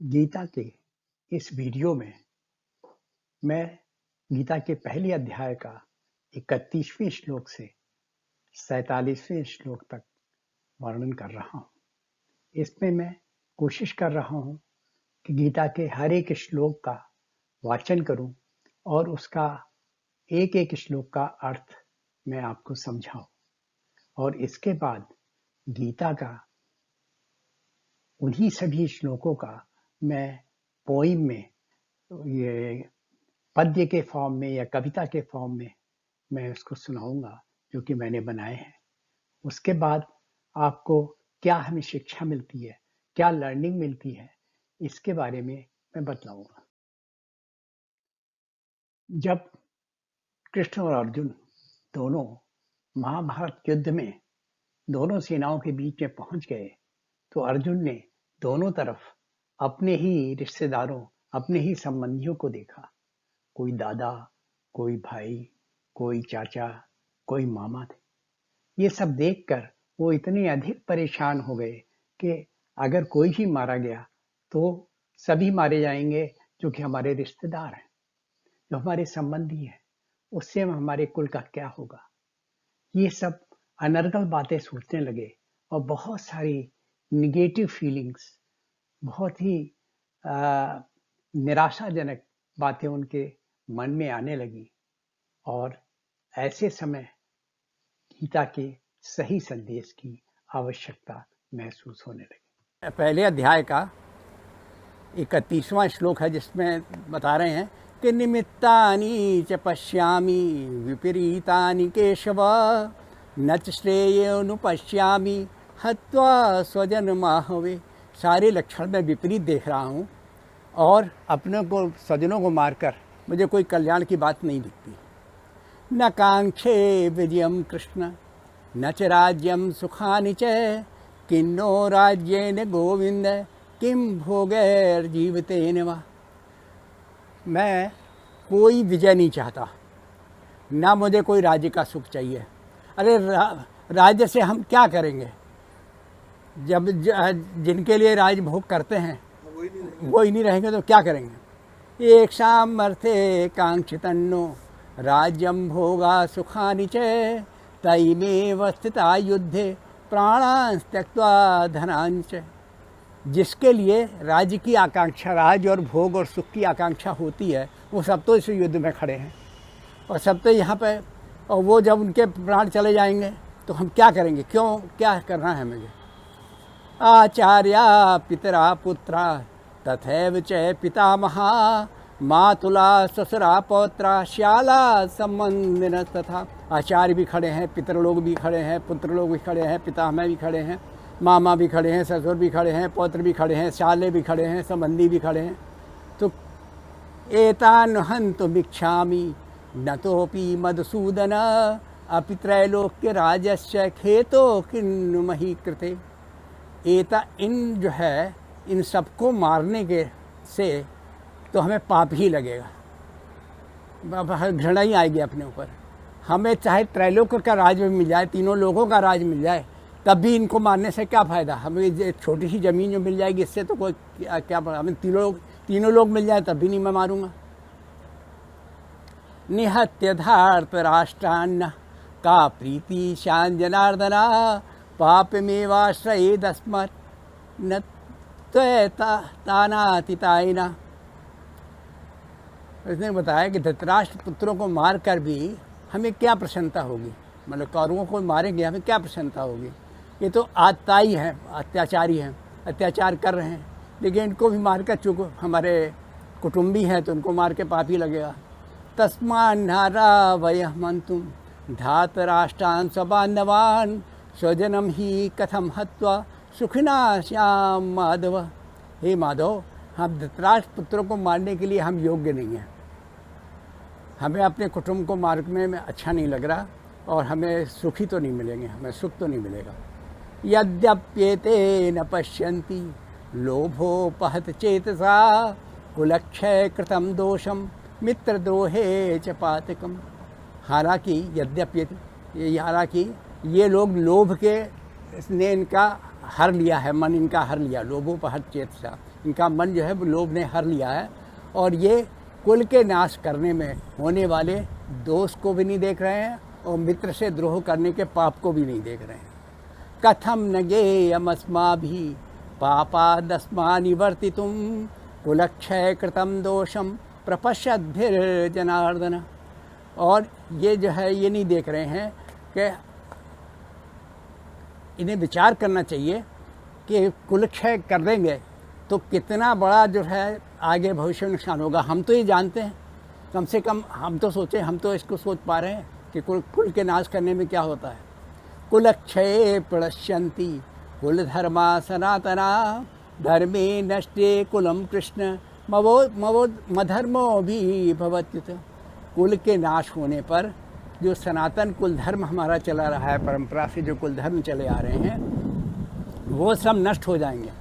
गीता के इस वीडियो में मैं गीता के पहले अध्याय का 31वें श्लोक से 47वें श्लोक तक वर्णन कर रहा हूँ। इसमें मैं कोशिश कर रहा हूँ कि गीता के हर एक श्लोक का वाचन करूँ और उसका एक एक श्लोक का अर्थ मैं आपको समझाऊं और इसके बाद गीता का उन्हीं सभी श्लोकों का मैं पोइम में ये पद्य के फॉर्म में या कविता के फॉर्म में मैं उसको सुनाऊंगा जो कि मैंने बनाए हैं। उसके बाद आपको क्या हमें शिक्षा मिलती है, क्या लर्निंग मिलती है, इसके बारे में मैं बतलाऊंगा। जब कृष्ण और अर्जुन दोनों महाभारत युद्ध में दोनों सेनाओं के बीच में पहुंच गए तो अर्जुन ने दोनों तरफ अपने ही रिश्तेदारों, अपने ही संबंधियों को देखा। कोई दादा, कोई भाई, कोई चाचा, कोई मामा थे। ये सब देखकर वो इतने अधिक परेशान हो गए कि अगर कोई भी मारा गया तो सभी मारे जाएंगे जो कि हमारे रिश्तेदार हैं, जो हमारे संबंधी हैं, उससे हमारे कुल का क्या होगा। ये सब अनर्गल बातें सोचने लगे और बहुत सारी निगेटिव फीलिंग्स, बहुत ही निराशाजनक बातें उनके मन में आने लगी और ऐसे समय गीता के सही संदेश की आवश्यकता महसूस होने लगी। पहले अध्याय का 31वां श्लोक है जिसमें बता रहे हैं कि निमित्तानि च पश्यामि विपरीतानि केशव न च श्रेयोनुपश्यामि हत्वा स्वजनमाहवे। सारे लक्षण में विपरीत देख रहा हूँ और अपने को स्वजनों को मारकर मुझे कोई कल्याण की बात नहीं दिखती। न कांक्षे विजयम कृष्ण न च राज्यम सुखानि च किन्नो राज्येन गोविंद किम भोगैर्जीवितेन वा। मैं कोई विजय नहीं चाहता, ना मुझे कोई राज्य का सुख चाहिए। अरे राज्य से हम क्या करेंगे जब जिनके लिए राज भोग करते हैं वो ही नहीं रहेंगे तो क्या करेंगे। एक शाम अर्थे कांक्षितन्नो राज्यम भोगा सुखानि च तैमेव स्थिता युद्धे प्राणांस त्यक्त्वा धनांच। जिसके लिए राज्य की आकांक्षा, राज और भोग और सुख की आकांक्षा होती है, वो सब तो इस युद्ध में खड़े हैं और सब तो यहाँ पे। और वो जब उनके प्राण चले जाएंगे तो हम क्या करेंगे, क्यों, क्या करना है मुझे। आचार्या पितरा पुत्रा तथैव च पितामहा मातुला ससुरा पौत्रा श्याला संबंधिन तथा। आचार्य भी खड़े हैं, पितर लोग भी खड़े हैं, पुत्र लोग भी खड़े हैं, पितामह भी खड़े हैं, मामा भी खड़े हैं, ससुर भी खड़े हैं, पौत्र भी खड़े हैं, श्याले भी खड़े हैं, संबंधी भी खड़े हैं। तो एतान हन्तुमिच्छामि न तोपि मधुसूदन अपि त्रैलोक्य राजस्य खेतो किन्नु मही कृते। एता, इन जो है, इन सबको मारने के से तो हमें पाप ही लगेगा, घृणा ही आएगी अपने ऊपर। हमें चाहे त्रैलोक्य का राज भी मिल जाए, तीनों लोगों का राज मिल जाए, तब भी इनको मारने से क्या फ़ायदा। हमें छोटी सी ज़मीन जो मिल जाएगी इससे तो कोई क्या, हमें तीनों लोग मिल जाए तब भी नहीं मैं मारूंगा। निहत्य धार्त राष्ट्रान्न का प्रीति शान जनार्दना पापमेवाश्रयेदस्मत् न तानातितायिना। उसने बताया कि धृतराष्ट्र पुत्रों को मार कर भी हमें क्या प्रसन्नता होगी, मतलब कौरवों को मारेंगे हमें क्या प्रसन्नता होगी। ये तो आतताई हैं, अत्याचारी हैं, अत्याचार कर रहे हैं, लेकिन इनको भी मार कर, चूँकि हमारे कुटुंबी हैं तो उनको मार के पाप ही लगेगा। तस्मान्नारा वयः मंतुम धात राष्ट्रान् स्वबान्धवान् स्वजनम ही कथम हत्वा सुखिना श्याम माधव। हे माधव, हम धृतराष्ट्र पुत्रों को मारने के लिए हम योग्य नहीं हैं। हमें अपने कुटुंब को मारने में अच्छा नहीं लग रहा और हमें सुखी तो नहीं मिलेंगे, हमें सुख तो नहीं मिलेगा। यद्यप्येते न पश्यन्ति लोभोपहत चेतसा कुलक्षय कृतम दोषम मित्रद्रोहे च पातकम। हालांकि यद्यप्येते, हालांकि ये लोग लोभ के ने इनका हर लिया है, मन इनका हर लिया, लोभोपहत चेतसा, इनका मन जो है वो लोभ ने हर लिया है। और ये कुल के नाश करने में होने वाले दोष को भी नहीं देख रहे हैं और मित्र से द्रोह करने के पाप को भी नहीं देख रहे हैं। कथम न गेयमस्माभिः पापादस्मानिवर्तितुं कुलक्षय कृतम दोषम प्रपश्यद्भिर्जनार्दन। और ये जो है ये नहीं देख रहे हैं कि इन्हें विचार करना चाहिए कि कुलक्षय कर देंगे तो कितना बड़ा जो है आगे भविष्य में नुकसान होगा। हम तो ये जानते हैं, कम से कम हम तो सोचें, हम तो इसको सोच पा रहे हैं कि कुल के नाश करने में क्या होता है। कुलक्षये प्रणश्यन्ति कुल धर्मा सनातना धर्मे नष्टे कुलम कृष्ण मधर्मो भी भवत्युत। कुल के नाश होने पर जो सनातन कुल धर्म हमारा चला रहा है, परंपरा से जो कुल धर्म चले आ रहे हैं, वो सब नष्ट हो जाएंगे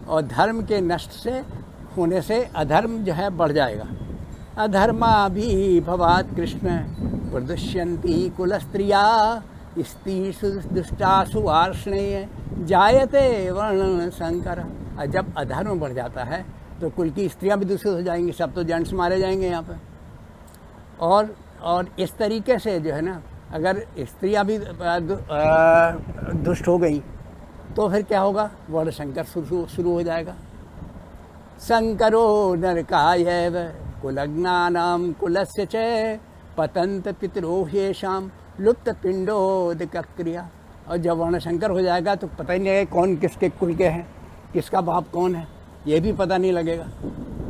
और धर्म के नष्ट से होने से अधर्म जो है बढ़ जाएगा। अधर्मा भी भवात् कृष्ण प्रदुष्यन्ति कुल स्त्रिया स्त्रीषु दुष्टासु आर्ष्णेय जायते वर्ण संकर। और जब अधर्म बढ़ जाता है तो कुल की स्त्रियां भी दूषित हो जाएंगी, सब तो जेंट्स मारे जाएंगे यहाँ पे। और इस तरीके से जो है ना, अगर स्त्रियां भी दुष्ट हो गई तो फिर क्या होगा, वर्ण संकर शुरू हो जाएगा। संकरो नरकायैव कुलग्नानां कुलस्य च पतंत पितरो ह्येषां लुप्त पिंडोदक क्रिया। और जब वर्ण संकर हो जाएगा तो पता ही नहीं है कौन किसके कुल के हैं, किसका बाप कौन है, ये भी पता नहीं लगेगा।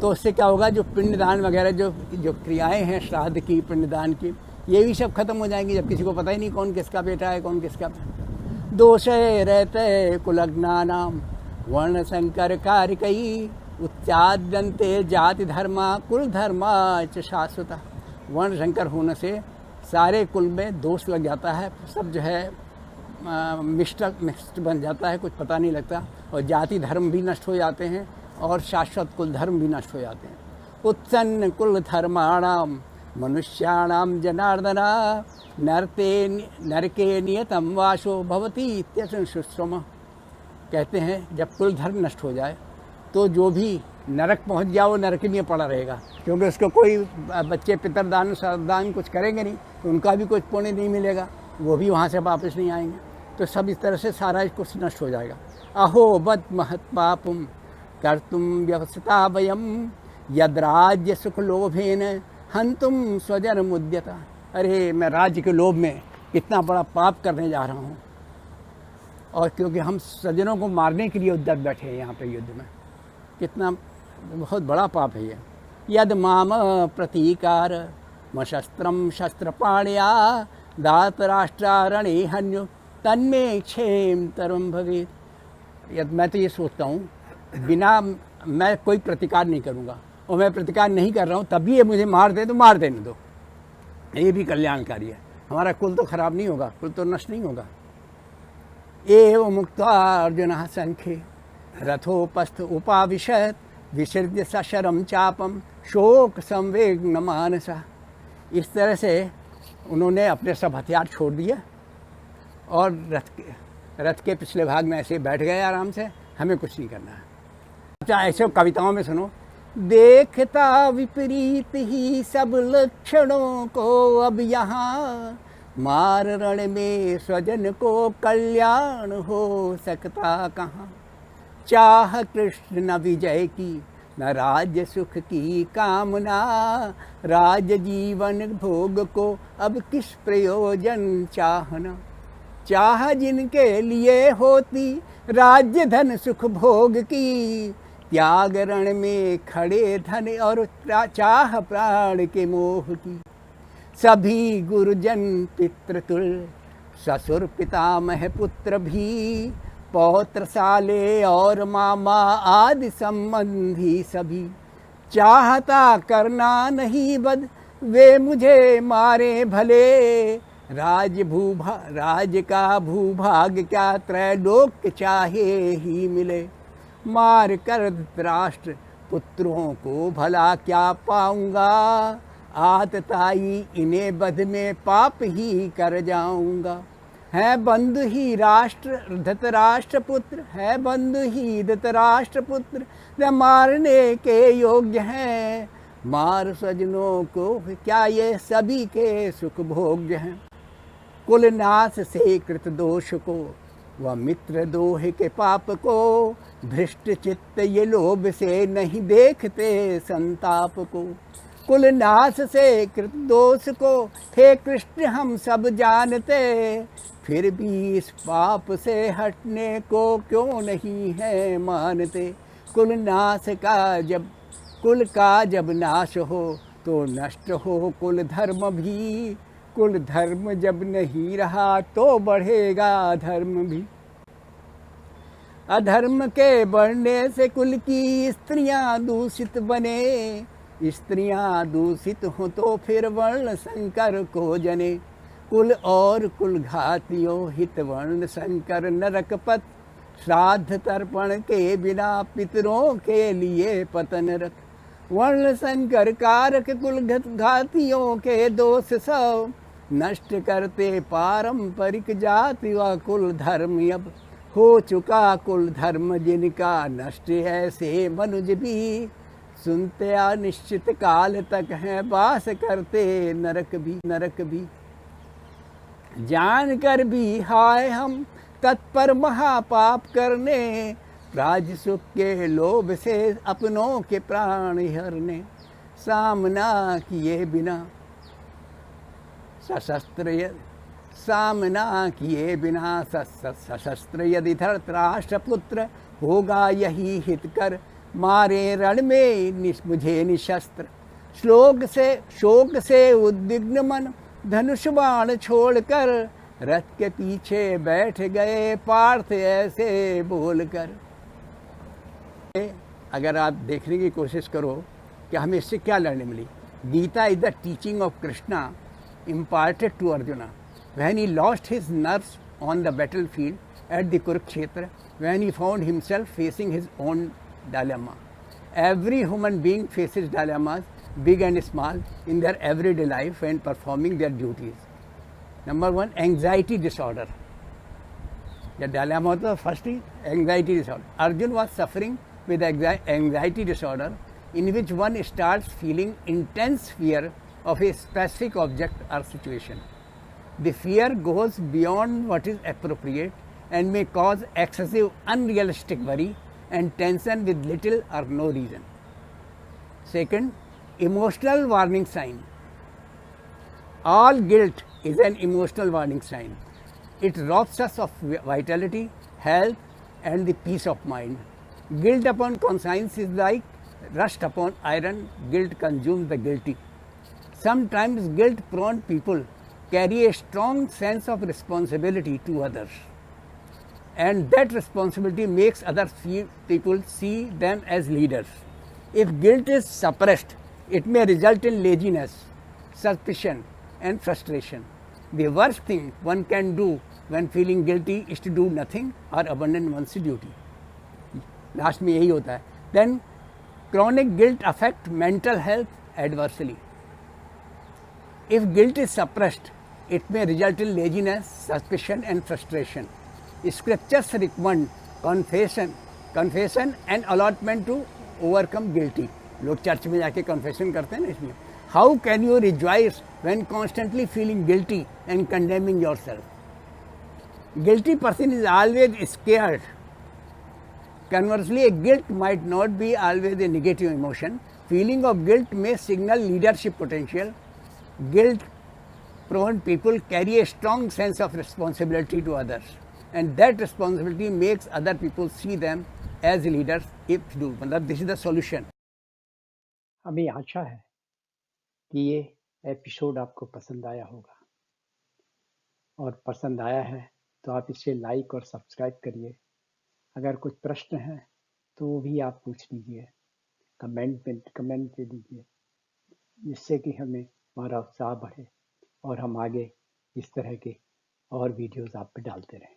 तो उससे क्या होगा, जो पिंडदान वगैरह जो क्रियाएं हैं श्राद्ध की, पिंडदान की, ये भी सब खत्म हो जाएंगी जब किसी को पता ही नहीं कौन किसका बेटा है, कौन किसका। दोषे रहते कुलग्नानाम वर्ण संकर कारिकई उच्चाद्यन्ते जाति धर्मा कुल धर्मा च शाश्वता। वर्ण संकर होने से सारे कुल में दोष लग जाता है, सब जो है मिक्स्ड बन जाता है, कुछ पता नहीं लगता, और जाति धर्म भी नष्ट हो जाते हैं और शाश्वत कुल धर्म भी नष्ट हो जाते हैं। उत्सन्न कुल धर्माणाम मनुष्याणाम जनार्दना नरके नियतम वासो भवति इत्यस्य सुश्रम। कहते हैं जब कुल धर्म नष्ट हो जाए तो जो भी नरक पहुंच गया वो नरक में पड़ा रहेगा, क्योंकि उसको कोई बच्चे पितरदान श्राद्धदान कुछ करेंगे नहीं तो उनका भी कुछ पुण्य नहीं मिलेगा, वो भी वहाँ से वापस नहीं आएंगे। तो सब इस तरह से सारा कुछ नष्ट हो जाएगा। अहो बद महत् पापम कर्तुम व्यवस्था वयम यद्राज्य सुख लोभेन हंतुम स्वजन मुद्यता। अरे मैं राज्य के लोभ में कितना बड़ा पाप करने जा रहा हूँ, और क्योंकि हम स्वजनों को मारने के लिए उद्यत बैठे हैं यहाँ पे युद्ध में, कितना बहुत बड़ा पाप है ये। यद माम प्रतीकार मशस्त्रम शस्त्रपाणया दात राष्ट्रारणे हन्यो तन्मे क्षेम तरम भवेत्। यद मैं तो ये सोचता हूँ बिना मैं कोई प्रतिकार नहीं करूँगा, और मैं प्रतिकार नहीं कर रहा हूँ तब भी ये मुझे मार दे तो मार देने दो, ये भी कल्याणकारी है। हमारा कुल तो खराब नहीं होगा, कुल तो नष्ट नहीं होगा। एव मुक्त्वा अर्जुनः संख्ये रथोपस्थ उपाविशत् विसृज्य सशरम चापम शोक संवेग्न मानसा। इस तरह से उन्होंने अपने सब हथियार छोड़ दिए और रथ के पिछले भाग में ऐसे बैठ गए आराम से, हमें कुछ नहीं करना है। अच्छा ऐसे कविताओं में सुनो, देखता विपरीत ही सब लक्षणों को अब यहाँ मार रण में स्वजन को कल्याण हो सकता कहाँ। चाह कृष्ण न विजय की न राज्य सुख की कामना, राज्य जीवन भोग को अब किस प्रयोजन चाहना। चाह जिनके लिए होती राज्य धन सुख भोग की, त्याग रण में खड़े धन और चाह प्राण के मोह की। सभी गुरुजन पितृतुल ससुर पितामह पुत्र भी, पौत्र साले और मामा आदि संबंधी सभी, चाहता करना नहीं बद वे मुझे मारे भले। राज का भूभाग क्या त्रैलोक्य चाहे ही मिले, मार कर धृतराष्ट्र पुत्रों को भला क्या पाऊंगा, आतताई इन्हें बध में पाप ही कर जाऊंगा। है बंधु ही राष्ट्र धृतराष्ट्र पुत्र, है बंधु ही धृतराष्ट्र पुत्र, न मारने के योग्य हैं। मार स्वजनों को क्या ये सभी के सुख भोग्य हैं। कुलनाश से कृत दोष को व मित्र दोह के पाप को, भ्रष्ट चित्त ये लोभ से नहीं देखते संताप को। कुलनाश से कृत दोष को हे कृष्ण हम सब जानते, फिर भी इस पाप से हटने को क्यों नहीं है मानते। कुल का जब नाश हो तो नष्ट हो कुल धर्म भी, कुल धर्म जब नहीं रहा तो बढ़ेगा धर्म भी। अधर्म के बढ़ने से कुल की स्त्रियां दूषित बने, स्त्रियां दूषित हो तो फिर वर्ण संकर को जने। कुल और कुल घातियों हित वर्ण संकर नरक पथ, श्राद्ध तर्पण के बिना पितरों के लिए पतन रख। वर्ण संकर कारक कुल घातियों के दोष सब, नष्ट करते पारंपरिक जाति व कुल धर्म। अब हो चुका कुल धर्म जिनका नष्ट ऐसे मनुज भी, सुनते अनिश्चित काल तक हैं वास करते नरक भी। जान कर भी हाय हम तत्पर महापाप करने, राज सुख के लोभ से अपनों के प्राण हरने। सामना किए बिना सशस्त्र यदि धृतराष्ट्र पुत्र, होगा यही हित कर मारे रण में मुझे निशस्त्र। शोक से उद्विग्न मन धनुष बाण छोड़कर, रथ के पीछे बैठ गए पार्थ ऐसे बोलकर। अगर आप देखने की कोशिश करो कि हमें इससे क्या लर्निंग मिली। Gita is the teaching of Krishna imparted to Arjuna when he lost his nerves on the battlefield at the Kurukshetra, when he found himself facing his own dilemma. Every human being faces dilemmas, big and small, in their everyday life when performing their duties. Number one, anxiety disorder. The dilemma was first is anxiety disorder. Arjuna was suffering with anxiety disorder, in which one starts feeling intense fear of a specific object or situation. The fear goes beyond what is appropriate and may cause excessive unrealistic worry and tension with little or no reason. Second, emotional warning sign. All guilt is an emotional warning sign. It robs us of vitality, health, and the peace of mind. Guilt upon conscience is like rust upon iron. Guilt consumes the guilty. Sometimes guilt-prone people carry a strong sense of responsibility to others, and that responsibility makes other people see them as leaders. If guilt is suppressed, it may result in laziness, suspicion, and frustration. The worst thing one can do when feeling guilty is to do nothing or abandon one's duty. Last में यही होता है. Then chronic guilt affects mental health adversely. If guilt is suppressed, it may result in laziness, suspicion, and frustration. Scriptures recommend confession and allotment to overcome guilty. लोग church में जाके confession करते हैं ना इसमें. How can you rejoice when constantly feeling guilty and condemning yourself? Guilty person is always scared. Conversely, a guilt might not be always a negative emotion. Feeling of guilt may signal leadership potential. Guilt-prone people carry a strong sense of responsibility to others, and that responsibility makes other people see them as leaders if do. मतलब this is the solution. हमें आशा है कि ये episode आपको पसंद आया होगा, और पसंद आया है तो आप इसे लाइक और सब्सक्राइब करिए। अगर कुछ प्रश्न है तो वो भी आप पूछ लीजिए, कमेंट पे दीजिए, जिससे कि हमें हमारा उत्साह बढ़े और हम आगे इस तरह के और वीडियोस आप पे डालते रहें।